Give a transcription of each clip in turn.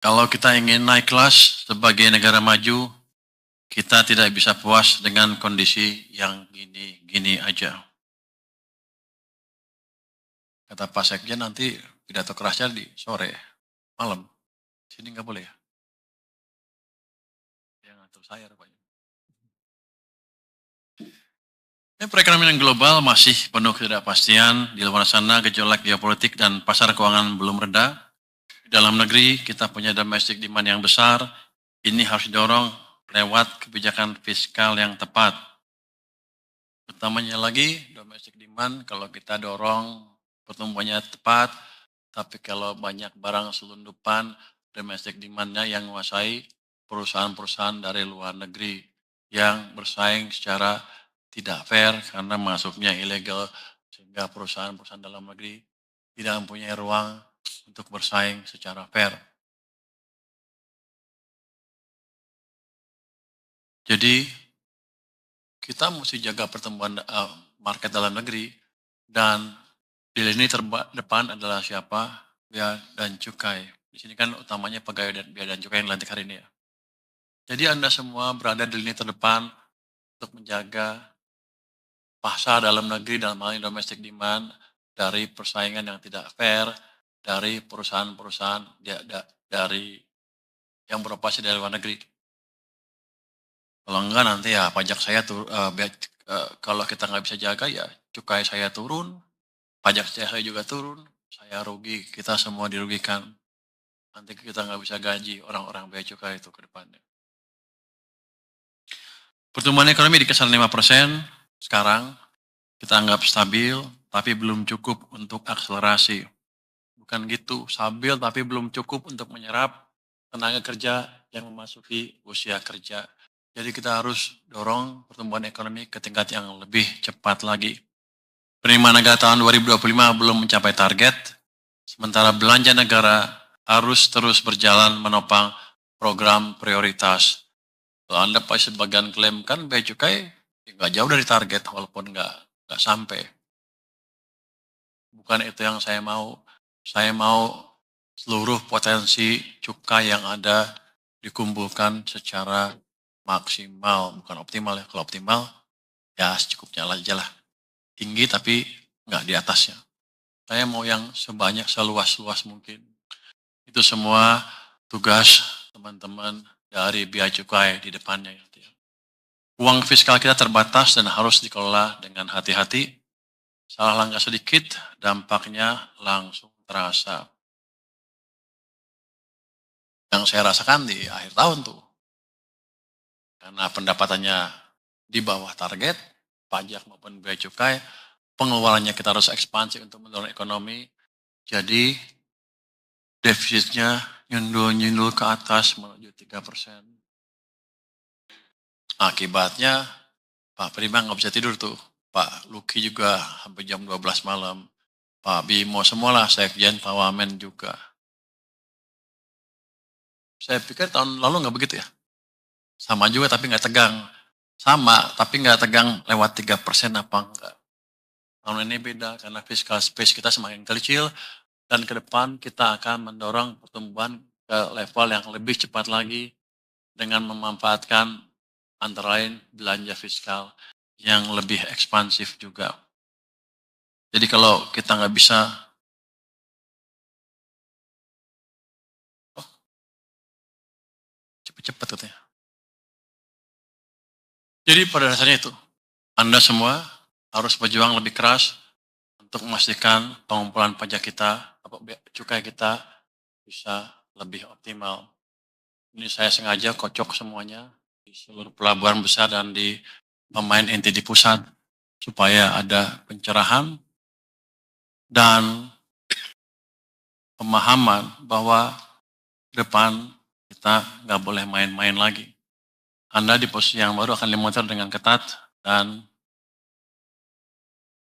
Kalau kita ingin naik kelas sebagai negara maju, kita tidak bisa puas dengan kondisi yang gini-gini aja. Kata Pak Sekjen nanti pidato kerasnya di sore, malam. Sini nggak boleh ya? Dia ngatur saya rupanya. Perekonomian global masih penuh ketidakpastian. Di luar sana gejolak geopolitik dan pasar keuangan belum reda. Di dalam negeri kita punya domestic demand yang besar. Ini harus didorong lewat kebijakan fiskal yang tepat. Utamanya lagi domestic demand kalau kita dorong pertumbuhannya tepat, tapi kalau banyak barang selundupan, domestic demand-nya yang menguasai perusahaan-perusahaan dari luar negeri yang bersaing secara tidak fair karena masuknya ilegal, sehingga perusahaan-perusahaan dalam negeri tidak mempunyai ruang untuk bersaing secara fair. Jadi kita mesti jaga pertumbuhan market dalam negeri, dan di lini terdepan adalah siapa? Bea dan cukai. Di sini kan utamanya pegawai dan bea dan cukai yang dilantik hari ini ya. Jadi Anda semua berada di lini terdepan untuk menjaga pasar dalam negeri dalam hal ini domestic demand dari persaingan yang tidak fair, dari perusahaan-perusahaan dari yang beroperasi dari luar negeri. Kalau enggak nanti ya pajak saya kalau kita nggak bisa jaga ya cukai saya turun, pajak saya juga turun, saya rugi, kita semua dirugikan. Nanti kita nggak bisa gaji orang-orang bea cukai itu ke depannya. Pertumbuhan ekonomi di kisaran 5% sekarang, kita anggap stabil, tapi belum cukup untuk akselerasi. Bukan gitu, stabil tapi belum cukup untuk menyerap tenaga kerja yang memasuki usia kerja. Jadi kita harus dorong pertumbuhan ekonomi ke tingkat yang lebih cepat lagi. Penerimaan negara tahun 2025 belum mencapai target, sementara belanja negara harus terus berjalan menopang program prioritas. Kalau Anda pasti sebagian klaim kan bea cukai nggak jauh dari target walaupun nggak sampai. Bukan itu yang saya mau. Saya mau seluruh potensi cukai yang ada dikumpulkan secara maksimal, bukan optimal ya. Kalau optimal ya secukupnya aja lah. Tinggi tapi nggak di atasnya. Saya mau yang seluas-luas mungkin. Itu semua tugas teman-teman dari bea cukai di depannya. Uang fiskal kita terbatas dan harus dikelola dengan hati-hati. Salah langkah sedikit, dampaknya langsung terasa. Yang saya rasakan di akhir tahun tuh. Karena pendapatannya di bawah target, pajak maupun bea cukai, pengeluarannya kita harus ekspansi untuk mendorong ekonomi. Jadi defisitnya nyundul-nyundul ke atas menuju 3%. Akibatnya Pak Prima nggak bisa tidur tuh. Pak Luki juga sampai jam 12 malam. Pak Bimo semualah, Sekjen, Pak Wamen juga. Saya pikir tahun lalu nggak begitu ya. Sama juga tapi nggak tegang. Sama tapi nggak tegang lewat 3% apa enggak. Tahun ini beda karena fiscal space kita semakin kecil dan ke depan kita akan mendorong pertumbuhan ke level yang lebih cepat lagi dengan memanfaatkan antara lain belanja fiskal yang lebih ekspansif juga. Jadi kalau kita nggak bisa, cepet-cepet katanya. Jadi pada dasarnya itu, Anda semua harus berjuang lebih keras untuk memastikan pengumpulan pajak kita, cukai kita bisa lebih optimal. Ini saya sengaja kocok semuanya di seluruh pelabuhan besar dan di pemain inti di pusat supaya ada pencerahan dan pemahaman bahwa depan kita nggak boleh main-main lagi. Anda di posisi yang baru akan dimonitor dengan ketat dan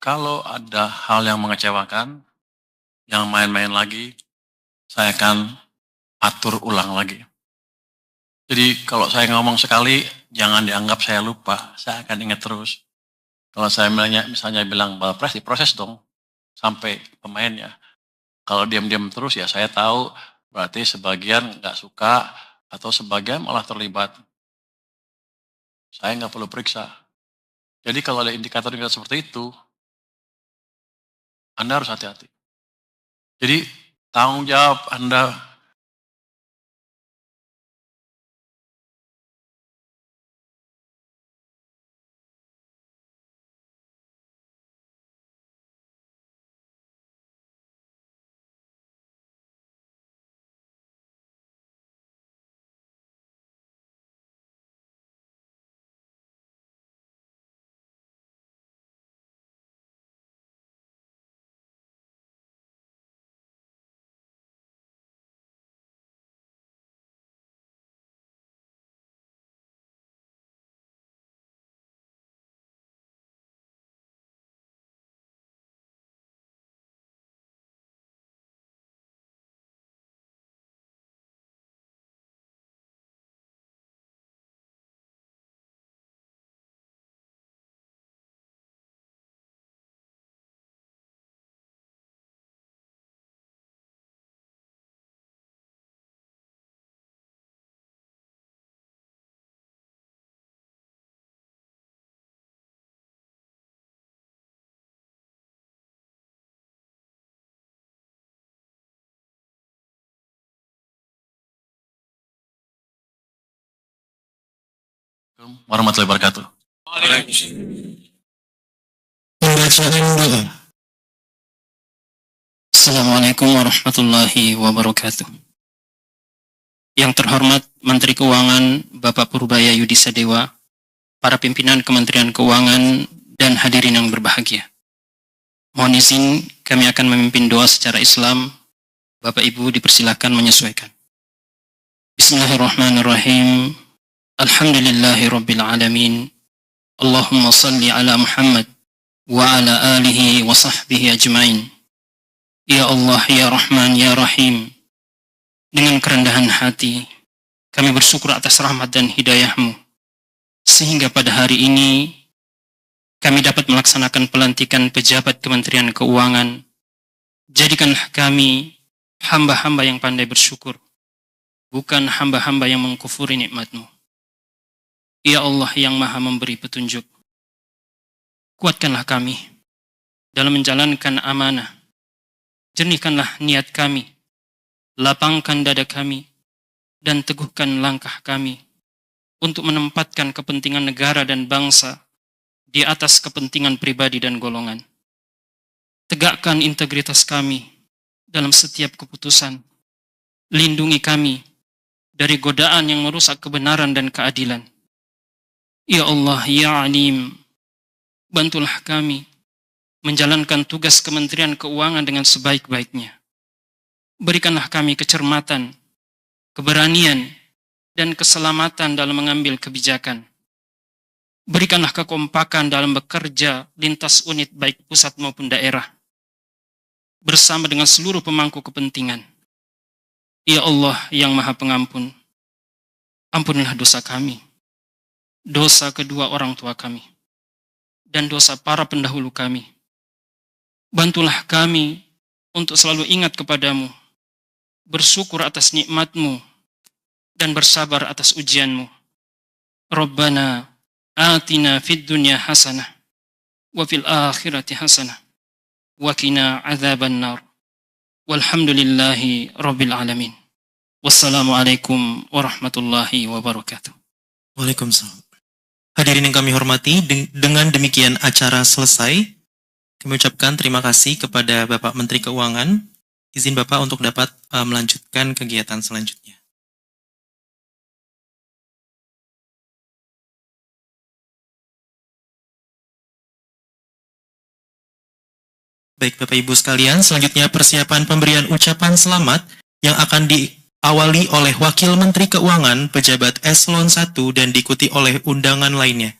kalau ada hal yang mengecewakan, yang main-main lagi, saya akan atur ulang lagi. Jadi kalau saya ngomong sekali, jangan dianggap saya lupa, saya akan ingat terus. Kalau saya misalnya bilang balpres, diproses dong sampai pemainnya. Kalau diam-diam terus ya saya tahu Berarti sebagian nggak suka atau sebagian malah terlibat. Saya nggak perlu periksa. Jadi kalau ada indikator-indikator seperti itu, Anda harus hati-hati. Jadi tanggung jawab Anda warahmatullahi wabarakatuh. Pembacaan doa. Assalamualaikum warahmatullahi wabarakatuh. Yang terhormat Menteri Keuangan Bapak Purbaya Yudi Sadewa, para pimpinan Kementerian Keuangan, dan hadirin yang berbahagia. Mohon izin kami akan memimpin doa secara Islam. Bapak Ibu dipersilakan menyesuaikan. Bismillahirrahmanirrahim. Alhamdulillahi Rabbil Alamin. Allahumma salli ala Muhammad wa ala alihi wa sahbihi ajmain. Ya Allah, Ya Rahman, Ya Rahim. Dengan kerendahan hati, kami bersyukur atas rahmat dan hidayah-Mu, sehingga pada hari ini kami dapat melaksanakan pelantikan pejabat Kementerian Keuangan. Jadikanlah kami hamba-hamba yang pandai bersyukur, bukan hamba-hamba yang mengkufuri nikmat-Mu. Ya Allah yang maha memberi petunjuk, kuatkanlah kami dalam menjalankan amanah. Jernihkanlah niat kami, lapangkan dada kami, dan teguhkan langkah kami untuk menempatkan kepentingan negara dan bangsa di atas kepentingan pribadi dan golongan. Tegakkan integritas kami dalam setiap keputusan. Lindungi kami dari godaan yang merusak kebenaran dan keadilan. Ya Allah, Ya Alim, bantulah kami menjalankan tugas Kementerian Keuangan dengan sebaik-baiknya. Berikanlah kami kecermatan, keberanian, dan keselamatan dalam mengambil kebijakan. Berikanlah kekompakan dalam bekerja lintas unit baik pusat maupun daerah, bersama dengan seluruh pemangku kepentingan. Ya Allah yang Maha Pengampun, ampunilah dosa kami, dosa kedua orang tua kami, dan dosa para pendahulu kami. Bantulah kami untuk selalu ingat kepadamu, bersyukur atas nikmat-Mu, dan bersabar atas ujian-Mu. Rabbana atina fid dunya hasanah, wa fil akhirati hasanah, wa qina adzaban nar. Walhamdulillahi rabbil alamin. Wassalamualaikum warahmatullahi wabarakatuh. Waalaikumsalam. Hadirin yang kami hormati, dengan demikian acara selesai. Kami ucapkan terima kasih kepada Bapak Menteri Keuangan. Izin Bapak untuk dapat melanjutkan kegiatan selanjutnya. Baik Bapak Ibu sekalian, selanjutnya persiapan pemberian ucapan selamat yang akan diawali oleh Wakil Menteri Keuangan, pejabat Eselon 1 dan diikuti oleh undangan lainnya.